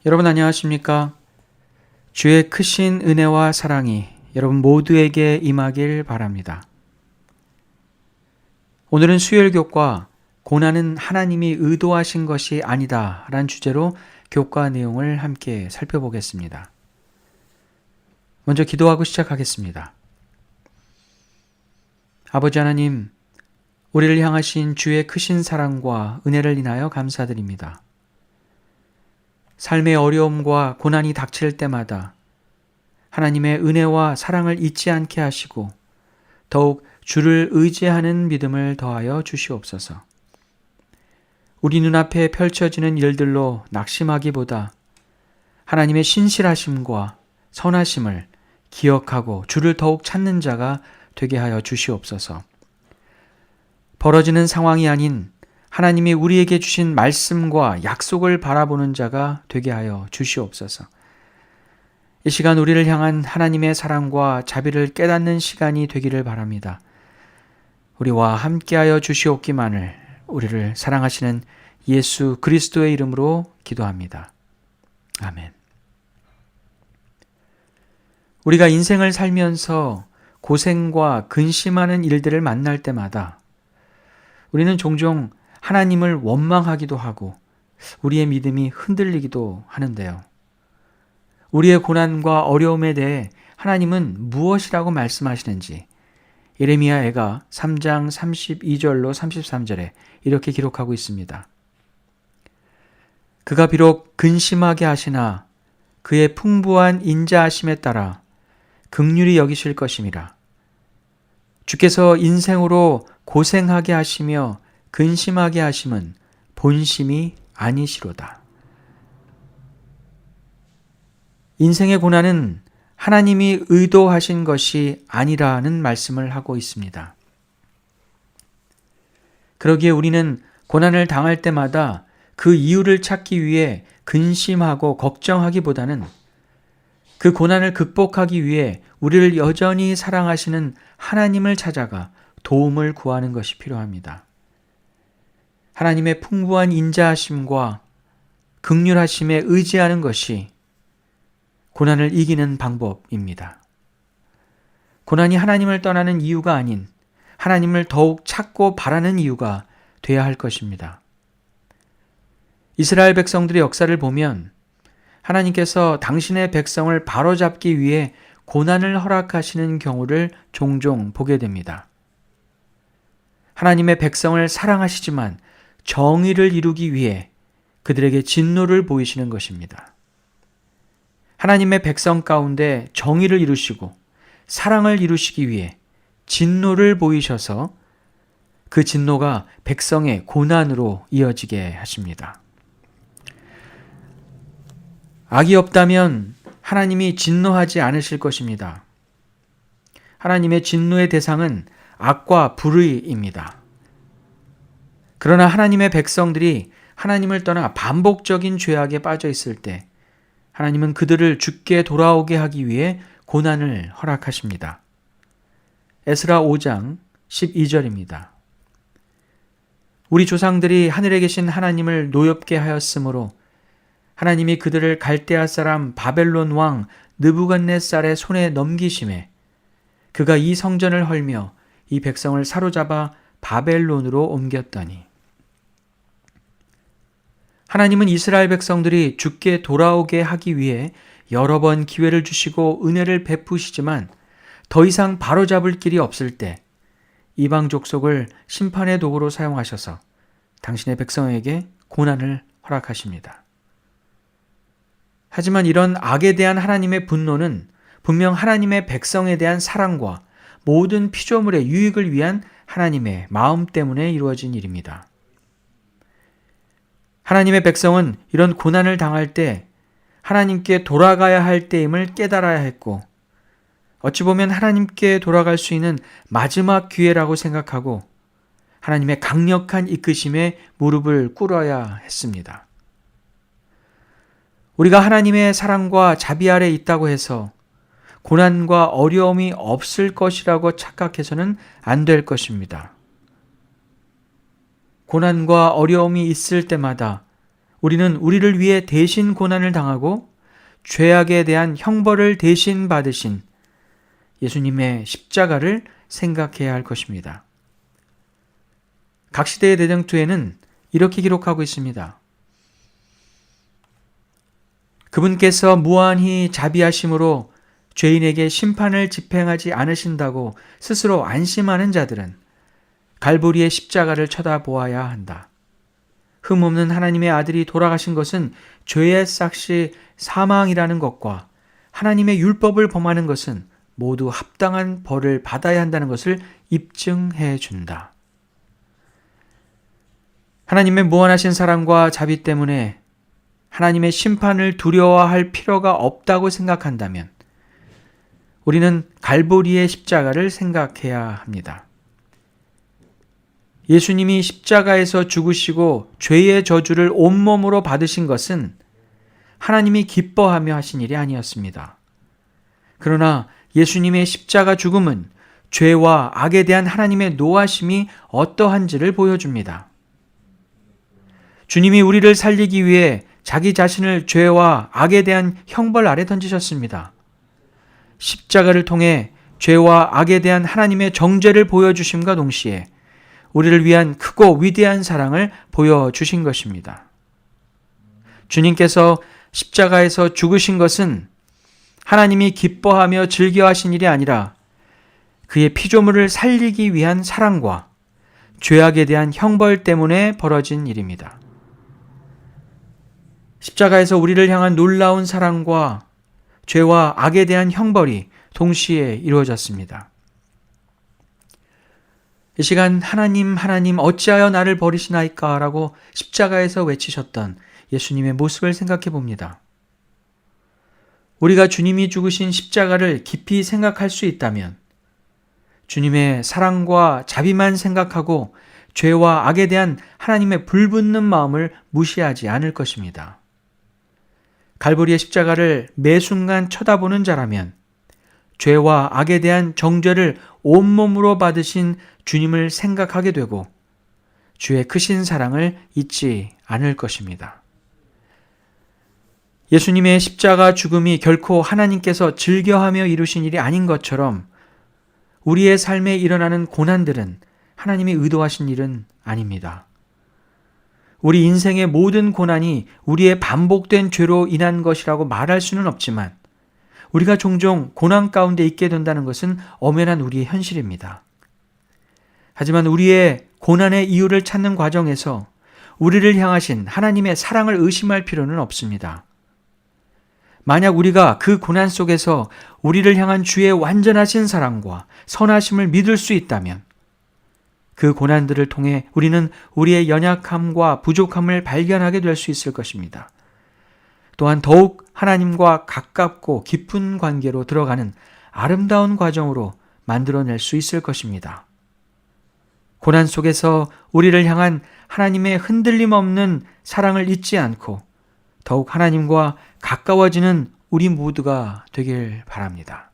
여러분 안녕하십니까? 주의 크신 은혜와 사랑이 여러분 모두에게 임하길 바랍니다. 오늘은 수요일교과 고난은 하나님이 의도하신 것이 아니다 라는 주제로 교과 내용을 함께 살펴보겠습니다. 먼저 기도하고 시작하겠습니다. 아버지 하나님, 우리를 향하신 주의 크신 사랑과 은혜를 인하여 감사드립니다. 삶의 어려움과 고난이 닥칠 때마다 하나님의 은혜와 사랑을 잊지 않게 하시고 더욱 주를 의지하는 믿음을 더하여 주시옵소서. 우리 눈앞에 펼쳐지는 일들로 낙심하기보다 하나님의 신실하심과 선하심을 기억하고 주를 더욱 찾는 자가 되게 하여 주시옵소서. 벌어지는 상황이 아닌 하나님이 우리에게 주신 말씀과 약속을 바라보는 자가 되게 하여 주시옵소서. 이 시간 우리를 향한 하나님의 사랑과 자비를 깨닫는 시간이 되기를 바랍니다. 우리와 함께하여 주시옵기만을 우리를 사랑하시는 예수 그리스도의 이름으로 기도합니다. 아멘. 우리가 인생을 살면서 고생과 근심하는 일들을 만날 때마다 우리는 종종 하나님을 원망하기도 하고 우리의 믿음이 흔들리기도 하는데요. 우리의 고난과 어려움에 대해 하나님은 무엇이라고 말씀하시는지 예레미야가 3장 32절로 33절에 이렇게 기록하고 있습니다. 그가 비록 근심하게 하시나 그의 풍부한 인자하심에 따라 긍휼히 여기실 것임이라. 주께서 인생으로 고생하게 하시며 근심하게 하심은 본심이 아니시로다. 인생의 고난은 하나님이 의도하신 것이 아니라는 말씀을 하고 있습니다. 그러기에 우리는 고난을 당할 때마다 그 이유를 찾기 위해 근심하고 걱정하기보다는 그 고난을 극복하기 위해 우리를 여전히 사랑하시는 하나님을 찾아가 도움을 구하는 것이 필요합니다. 하나님의 풍부한 인자하심과 긍휼하심에 의지하는 것이 고난을 이기는 방법입니다. 고난이 하나님을 떠나는 이유가 아닌 하나님을 더욱 찾고 바라는 이유가 되어야 할 것입니다. 이스라엘 백성들의 역사를 보면 하나님께서 당신의 백성을 바로잡기 위해 고난을 허락하시는 경우를 종종 보게 됩니다. 하나님의 백성을 사랑하시지만 정의를 이루기 위해 그들에게 진노를 보이시는 것입니다. 하나님의 백성 가운데 정의를 이루시고 사랑을 이루시기 위해 진노를 보이셔서 그 진노가 백성의 고난으로 이어지게 하십니다. 악이 없다면 하나님이 진노하지 않으실 것입니다. 하나님의 진노의 대상은 악과 불의입니다. 그러나 하나님의 백성들이 하나님을 떠나 반복적인 죄악에 빠져 있을 때 하나님은 그들을 주께 돌아오게 하기 위해 고난을 허락하십니다. 에스라 5장 12절입니다. 우리 조상들이 하늘에 계신 하나님을 노엽게 하였으므로 하나님이 그들을 갈대아 사람 바벨론 왕 느부갓네살의 손에 넘기심에 그가 이 성전을 헐며 이 백성을 사로잡아 바벨론으로 옮겼더니. 하나님은 이스라엘 백성들이 주께 돌아오게 하기 위해 여러 번 기회를 주시고 은혜를 베푸시지만 더 이상 바로잡을 길이 없을 때 이방 족속을 심판의 도구로 사용하셔서 당신의 백성에게 고난을 허락하십니다. 하지만 이런 악에 대한 하나님의 분노는 분명 하나님의 백성에 대한 사랑과 모든 피조물의 유익을 위한 하나님의 마음 때문에 이루어진 일입니다. 하나님의 백성은 이런 고난을 당할 때 하나님께 돌아가야 할 때임을 깨달아야 했고 어찌 보면 하나님께 돌아갈 수 있는 마지막 기회라고 생각하고 하나님의 강력한 이끄심에 무릎을 꿇어야 했습니다. 우리가 하나님의 사랑과 자비 아래 있다고 해서 고난과 어려움이 없을 것이라고 착각해서는 안 될 것입니다. 고난과 어려움이 있을 때마다 우리는 우리를 위해 대신 고난을 당하고 죄악에 대한 형벌을 대신 받으신 예수님의 십자가를 생각해야 할 것입니다. 각 시대의 대쟁투에는 이렇게 기록하고 있습니다. 그분께서 무한히 자비하심으로 죄인에게 심판을 집행하지 않으신다고 스스로 안심하는 자들은 갈보리의 십자가를 쳐다보아야 한다. 흠없는 하나님의 아들이 돌아가신 것은 죄의 삭시 사망이라는 것과 하나님의 율법을 범하는 것은 모두 합당한 벌을 받아야 한다는 것을 입증해 준다. 하나님의 무한하신 사랑과 자비 때문에 하나님의 심판을 두려워할 필요가 없다고 생각한다면 우리는 갈보리의 십자가를 생각해야 합니다. 예수님이 십자가에서 죽으시고 죄의 저주를 온몸으로 받으신 것은 하나님이 기뻐하며 하신 일이 아니었습니다. 그러나 예수님의 십자가 죽음은 죄와 악에 대한 하나님의 노하심이 어떠한지를 보여줍니다. 주님이 우리를 살리기 위해 자기 자신을 죄와 악에 대한 형벌 아래 던지셨습니다. 십자가를 통해 죄와 악에 대한 하나님의 정죄를 보여주심과 동시에 우리를 위한 크고 위대한 사랑을 보여주신 것입니다. 주님께서 십자가에서 죽으신 것은 하나님이 기뻐하며 즐겨하신 일이 아니라 그의 피조물을 살리기 위한 사랑과 죄악에 대한 형벌 때문에 벌어진 일입니다. 십자가에서 우리를 향한 놀라운 사랑과 죄와 악에 대한 형벌이 동시에 이루어졌습니다. 이 시간 하나님 하나님 어찌하여 나를 버리시나이까 라고 십자가에서 외치셨던 예수님의 모습을 생각해 봅니다. 우리가 주님이 죽으신 십자가를 깊이 생각할 수 있다면 주님의 사랑과 자비만 생각하고 죄와 악에 대한 하나님의 불붙는 마음을 무시하지 않을 것입니다. 갈보리의 십자가를 매 순간 쳐다보는 자라면 죄와 악에 대한 정죄를 온몸으로 받으신 주님을 생각하게 되고 주의 크신 사랑을 잊지 않을 것입니다. 예수님의 십자가 죽음이 결코 하나님께서 즐겨하며 이루신 일이 아닌 것처럼 우리의 삶에 일어나는 고난들은 하나님이 의도하신 일은 아닙니다. 우리 인생의 모든 고난이 우리의 반복된 죄로 인한 것이라고 말할 수는 없지만 우리가 종종 고난 가운데 있게 된다는 것은 엄연한 우리의 현실입니다. 하지만 우리의 고난의 이유를 찾는 과정에서 우리를 향하신 하나님의 사랑을 의심할 필요는 없습니다. 만약 우리가 그 고난 속에서 우리를 향한 주의 완전하신 사랑과 선하심을 믿을 수 있다면 그 고난들을 통해 우리는 우리의 연약함과 부족함을 발견하게 될 수 있을 것입니다. 또한 더욱 하나님과 가깝고 깊은 관계로 들어가는 아름다운 과정으로 만들어낼 수 있을 것입니다. 고난 속에서 우리를 향한 하나님의 흔들림 없는 사랑을 잊지 않고 더욱 하나님과 가까워지는 우리 모두가 되길 바랍니다.